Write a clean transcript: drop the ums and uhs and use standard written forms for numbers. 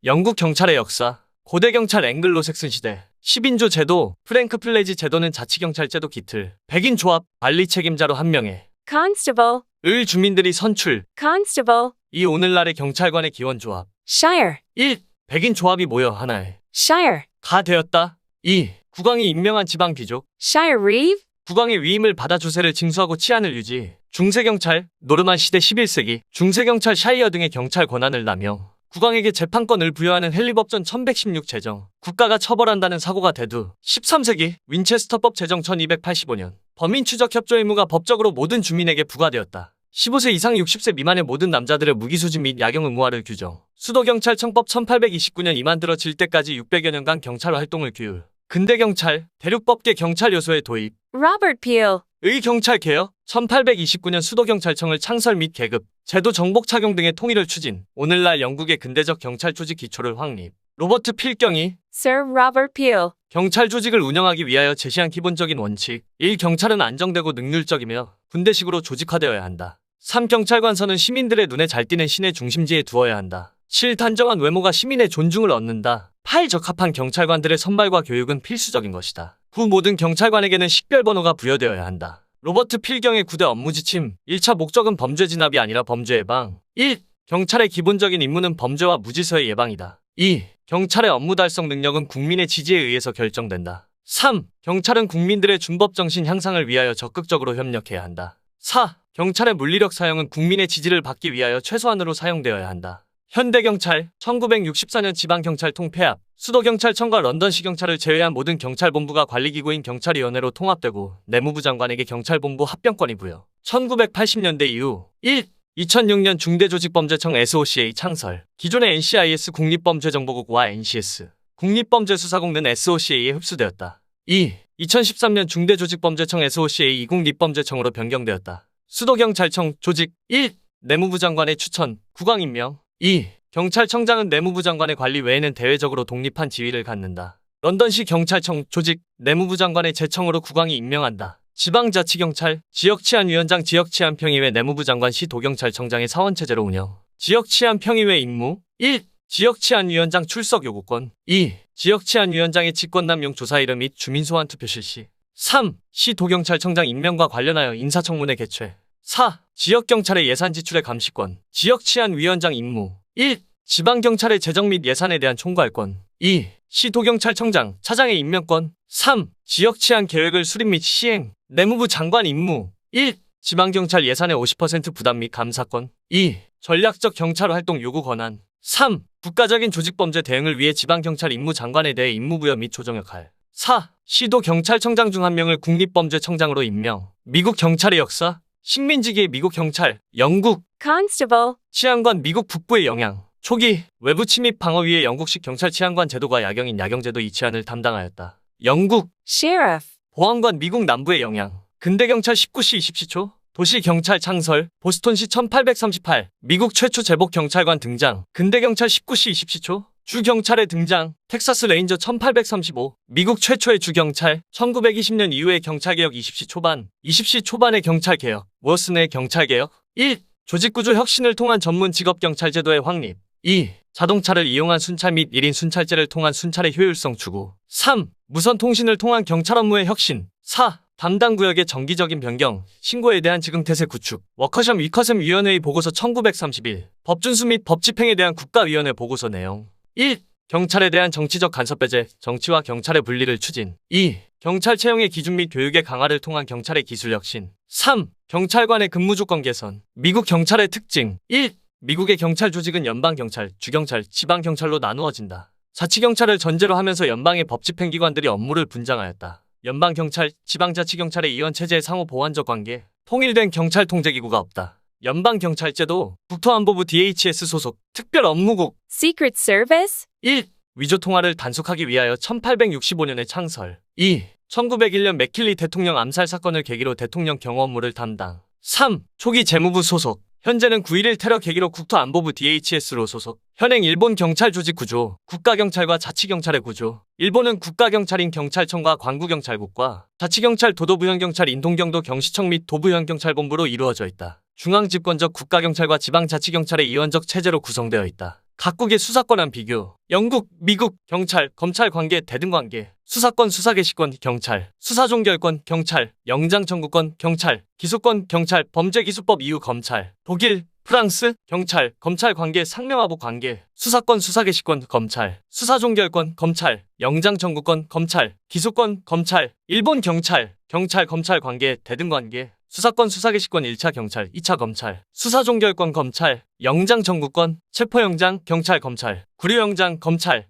영국 경찰의 역사. 고대 경찰 앵글로색슨 시대. 10인조 제도, 프랭크 플레지 제도는 자치경찰 제도 기틀. 백인 조합, 관리 책임자로 한 명에 Constable, 을 주민들이 선출. Constable, 이 오늘날의 경찰관의 기원 조합. Shire, 1. 백인 조합이 모여 하나에 Shire, 가 되었다. 2. 국왕이 임명한 지방 귀족. Shire Reeve, 국왕의 위임을 받아 주세를 징수하고 치안을 유지. 중세경찰, 노르만 시대 11세기, 중세경찰 샤이어 등의 경찰 권한을 남용. 국왕에게 재판권을 부여하는 헨리법전 1116 제정. 국가가 처벌한다는 사고가 대두. 13세기, 윈체스터법 제정 1285년. 범인 추적 협조 의무가 법적으로 모든 주민에게 부과되었다. 15세 이상 60세 미만의 모든 남자들의 무기수집 및 야경 의무화를 규정. 수도경찰청법 1829년 이만들어질 때까지 600여 년간 경찰 활동을 규율. 근대경찰, 대륙법계 경찰 요소의 도입. Robert Peel, 의 경찰 개혁, 1829년 수도경찰청을 창설 및 계급, 제도 정복 착용 등의 통일을 추진. 오늘날 영국의 근대적 경찰 조직 기초를 확립. 로버트 필경이 Sir Robert Peel, 경찰 조직을 운영하기 위하여 제시한 기본적인 원칙. 1. 경찰은 안정되고 능률적이며 군대식으로 조직화되어야 한다. 3. 경찰관서는 시민들의 눈에 잘 띄는 시내 중심지에 두어야 한다. 7. 단정한 외모가 시민의 존중을 얻는다. 8. 적합한 경찰관들의 선발과 교육은 필수적인 것이다. 9. 모든 경찰관에게는 식별번호가 부여되어야 한다. 로버트 필경의 9대 업무 지침. 1차 목적은 범죄 진압이 아니라 범죄 예방. 1. 경찰의 기본적인 임무는 범죄와 무질서의 예방이다. 2. 경찰의 업무 달성 능력은 국민의 지지에 의해서 결정된다. 3. 경찰은 국민들의 준법 정신 향상을 위하여 적극적으로 협력해야 한다. 4. 경찰의 물리력 사용은 국민의 지지를 받기 위하여 최소한으로 사용되어야 한다. 현대경찰, 1964년 지방경찰 통폐합, 수도경찰청과 런던시 경찰을 제외한 모든 경찰본부가 관리기구인 경찰위원회로 통합되고 내무부 장관에게 경찰본부 합병권이 부여. 1980년대 이후 1. 2006년 중대조직범죄청 SOCA 창설. 기존의 NCIS 국립범죄정보국과 NCS 국립범죄수사국은 SOCA에 흡수되었다. 2. 2013년 중대조직범죄청 SOCA 이국립범죄청으로 변경되었다. 수도경찰청 조직. 1. 내무부 장관의 추천, 국왕 임명. 2. 경찰청장은 내무부 장관의 관리 외에는 대외적으로 독립한 지위를 갖는다. 런던시 경찰청 조직. 내무부 장관의 제청으로 국왕이 임명한다. 지방자치경찰, 지역치안위원장 지역치안평의회 내무부 장관 시 도경찰청장의 사원체제로 운영. 지역치안평의회 임무. 1. 지역치안위원장 출석 요구권. 2. 지역치안위원장의 직권남용 조사일회 및 주민소환 투표 실시. 3. 시 도경찰청장 임명과 관련하여 인사청문회 개최. 4. 지역경찰의 예산 지출의 감시권. 지역치안위원장 임무. 1. 지방경찰의 재정 및 예산에 대한 총괄권. 2. 시도경찰청장, 차장의 임명권. 3. 지역치안 계획을 수립 및 시행. 내무부 장관 임무. 1. 지방경찰 예산의 50% 부담 및 감사권. 2. 전략적 경찰활동 요구 권한. 3. 국가적인 조직범죄 대응을 위해 지방경찰 임무 장관에 대해 임무부여 및 조정 역할. 4. 시도경찰청장 중 한 명을 국립범죄청장으로 임명. 미국 경찰의 역사. 식민지기의 미국 경찰, 영국 Constable, 치안관 미국 북부의 영향. 초기 외부 침입 방어 위해 영국식 경찰 치안관 제도가 야경인 야경제도 이 치안을 담당하였다. 영국 Sheriff, 보안관 미국 남부의 영향. 근대경찰 19시 20시초. 도시경찰 창설. 보스턴시 1838. 미국 최초 제복 경찰관 등장. 근대경찰 19시 20시초. 주경찰의 등장. 텍사스 레인저 1835. 미국 최초의 주경찰. 1920년 이후의 경찰개혁 20시 초반. 20시 초반의 경찰개혁. 워슨의 경찰개혁. 1. 조직구조 혁신을 통한 전문 직업경찰제도의 확립. 2. 자동차를 이용한 순찰 및 1인 순찰제를 통한 순찰의 효율성 추구. 3. 무선통신을 통한 경찰 업무의 혁신. 4. 담당 구역의 정기적인 변경, 신고에 대한 즉응태세 구축. 워커숍 위커셈 위원회의 보고서 1931. 법준수 및 법집행에 대한 국가위원회 보고서 내용. 1. 경찰에 대한 정치적 간섭 배제, 정치와 경찰의 분리를 추진. 2. 경찰 채용의 기준 및 교육의 강화를 통한 경찰의 기술 혁신. 3. 경찰관의 근무 조건 개선. 미국 경찰의 특징. 1. 미국의 경찰 조직은 연방경찰, 주경찰, 지방경찰로 나누어진다. 자치경찰을 전제로 하면서 연방의 법집행기관들이 업무를 분장하였다. 연방경찰, 지방자치경찰의 이원체제의 상호 보완적 관계. 통일된 경찰 통제기구가 없다. 연방경찰제도, 국토안보부 DHS 소속, 특별업무국. Secret Service, 1. 위조통화를 단속하기 위하여 1865년에 창설. 2. 1901년 맥킬리 대통령 암살 사건을 계기로 대통령 경호 업무를 담당. 3. 초기 재무부 소속. 현재는 9.11 테러 계기로 국토안보부 DHS로 소속. 현행 일본 경찰 조직 구조. 국가경찰과 자치경찰의 구조. 일본은 국가경찰인 경찰청과 광구경찰국과 자치경찰 도도부현경찰 인동경도 경시청 및 도부현경찰본부로 이루어져 있다. 중앙집권적 국가경찰과 지방자치경찰의 이원적 체제로 구성되어 있다. 각국의 수사권한 비교. 영국, 미국, 경찰, 검찰 관계, 대등 관계. 수사권, 수사개시권, 경찰. 수사종결권, 경찰. 영장 청구권, 경찰. 기소권, 경찰. 범죄기소법 이후 검찰. 독일, 프랑스, 경찰, 검찰 관계, 상명하복 관계. 수사권, 수사개시권, 검찰. 수사종결권, 검찰. 영장 청구권, 검찰. 기소권, 검찰. 일본 경찰, 경찰, 검찰 관계, 대등 관계. 수사권, 수사개시권 1차 경찰, 2차 검찰. 수사종결권 검찰. 영장 청구권, 체포영장, 경찰, 검찰. 구류영장, 검찰.